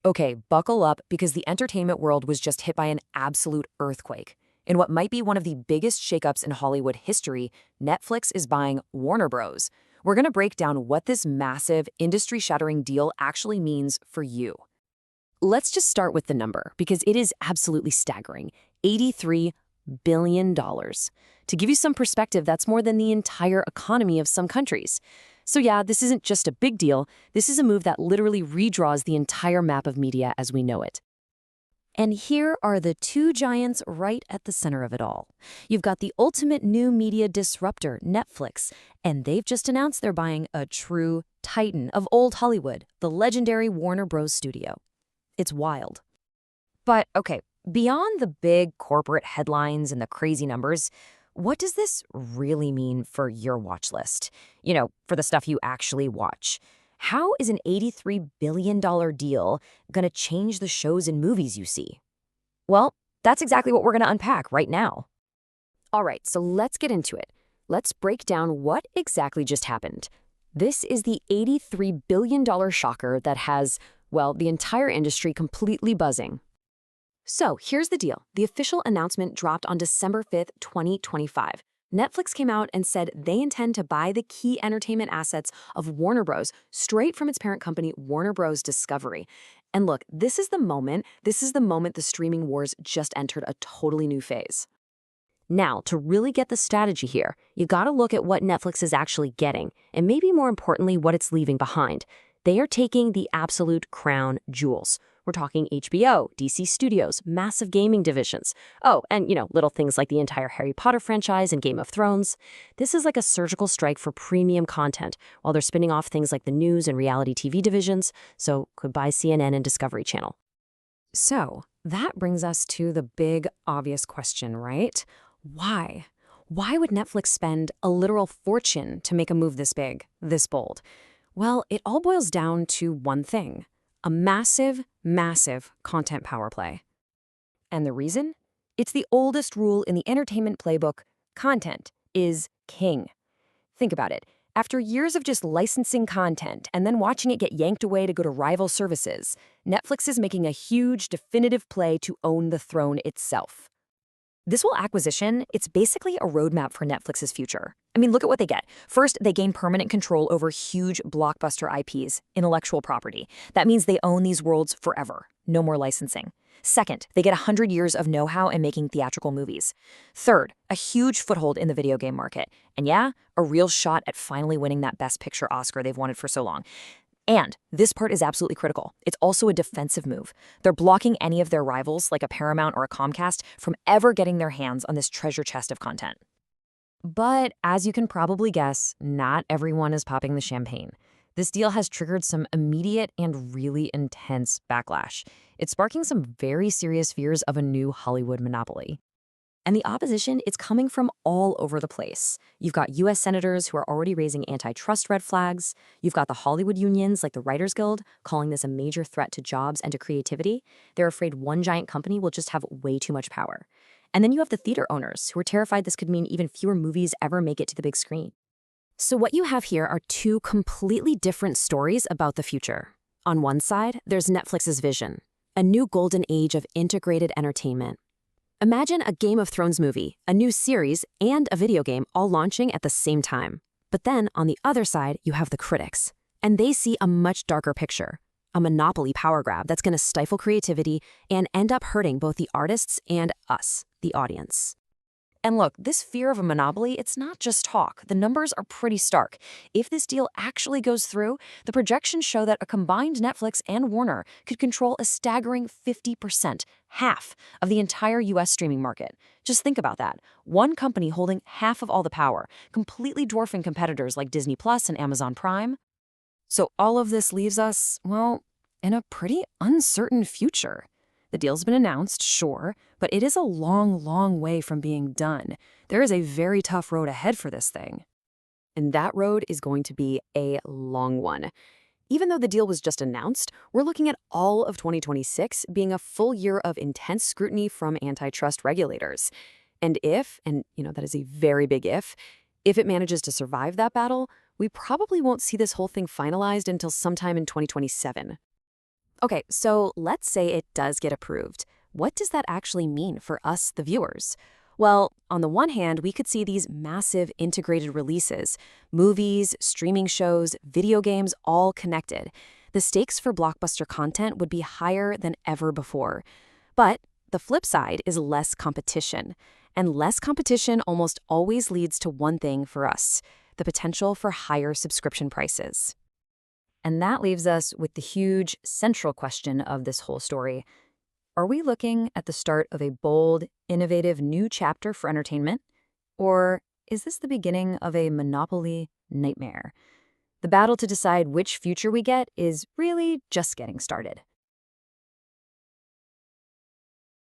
Okay, buckle up because the entertainment world was just hit by an absolute earthquake. In what might be one of the biggest shakeups in Hollywood history, Netflix is buying Warner Bros. We're going to break down what this massive, industry-shattering deal actually means for you. Let's just start with the number because it is absolutely staggering. $83 billion. To give you some perspective, that's more than the entire economy of some countries. So yeah, this isn't just a big deal. This is a move that literally redraws the entire map of media as we know it. And here are the two giants right at the center of it all. You've got the ultimate new media disruptor, Netflix, and they've just announced they're buying a true titan of old Hollywood, the legendary Warner Bros. Studio. It's wild. But okay, beyond the big corporate headlines and the crazy numbers, what does this really mean for your watch list? For the stuff you actually watch. How is an $83 billion deal going to change the shows and movies you see? Well, that's exactly what we're going to unpack right now. All right, so let's get into it. Let's break down what exactly just happened. This is the $83 billion shocker that has, well, the entire industry completely buzzing. So here's the deal. The official announcement dropped on December 5th, 2025. Netflix came out and said they intend to buy the key entertainment assets of Warner Bros. Straight from its parent company, Warner Bros. Discovery. And look, this is the moment the streaming wars just entered a totally new phase. Now, to really get the strategy here, you gotta look at what Netflix is actually getting, and maybe more importantly, what it's leaving behind. They are taking the absolute crown jewels. We're talking HBO, DC Studios, massive gaming divisions. Oh, and, little things like the entire Harry Potter franchise and Game of Thrones. This is like a surgical strike for premium content, while they're spinning off things like the news and reality TV divisions, so goodbye CNN and Discovery Channel. So, that brings us to the big, obvious question, right? Why? Why would Netflix spend a literal fortune to make a move this big, this bold? Well, it all boils down to one thing. A massive, massive content power play. And the reason? It's the oldest rule in the entertainment playbook. Content is king. Think about it. After years of just licensing content and then watching it get yanked away to go to rival services, Netflix is making a huge, definitive play to own the throne itself. This whole acquisition, it's basically a roadmap for Netflix's future. I mean, look at what they get. First, they gain permanent control over huge blockbuster IPs, intellectual property. That means they own these worlds forever. No more licensing. Second, they get 100 years of know-how in making theatrical movies. Third, a huge foothold in the video game market. And yeah, a real shot at finally winning that Best Picture Oscar they've wanted for so long. And this part is absolutely critical. It's also a defensive move. They're blocking any of their rivals, like a Paramount or a Comcast, from ever getting their hands on this treasure chest of content. But as you can probably guess, not everyone is popping the champagne. This deal has triggered some immediate and really intense backlash. It's sparking some very serious fears of a new Hollywood monopoly. And the opposition, it's coming from all over the place. You've got U.S. senators who are already raising antitrust red flags. You've got the Hollywood unions like the Writers Guild calling this a major threat to jobs and to creativity. They're afraid one giant company will just have way too much power. And then you have the theater owners who are terrified this could mean even fewer movies ever make it to the big screen. So what you have here are two completely different stories about the future. On one side, there's Netflix's vision, a new golden age of integrated entertainment. Imagine a Game of Thrones movie, a new series, and a video game all launching at the same time. But then, on the other side, you have the critics. And they see a much darker picture. A monopoly power grab that's going to stifle creativity and end up hurting both the artists and us, the audience. And look, this fear of a monopoly, it's not just talk. The numbers are pretty stark. If this deal actually goes through, the projections show that a combined Netflix and Warner could control a staggering 50%, half of the entire U.S. streaming market. Just think about that. One company holding half of all the power, completely dwarfing competitors like Disney Plus and Amazon Prime. So all of this leaves us, well, in a pretty uncertain future. The deal's been announced, sure, but it is a long, long way from being done. There is a very tough road ahead for this thing. And that road is going to be a long one. Even though the deal was just announced, we're looking at all of 2026 being a full year of intense scrutiny from antitrust regulators. And that is a very big if it manages to survive that battle, we probably won't see this whole thing finalized until sometime in 2027. Okay, so let's say it does get approved. What does that actually mean for us, the viewers? Well, on the one hand, we could see these massive integrated releases, movies, streaming shows, video games, all connected. The stakes for blockbuster content would be higher than ever before. But the flip side is less competition. And less competition almost always leads to one thing for us: the potential for higher subscription prices. And that leaves us with the huge central question of this whole story. Are we looking at the start of a bold, innovative new chapter for entertainment? Or is this the beginning of a monopoly nightmare? The battle to decide which future we get is really just getting started.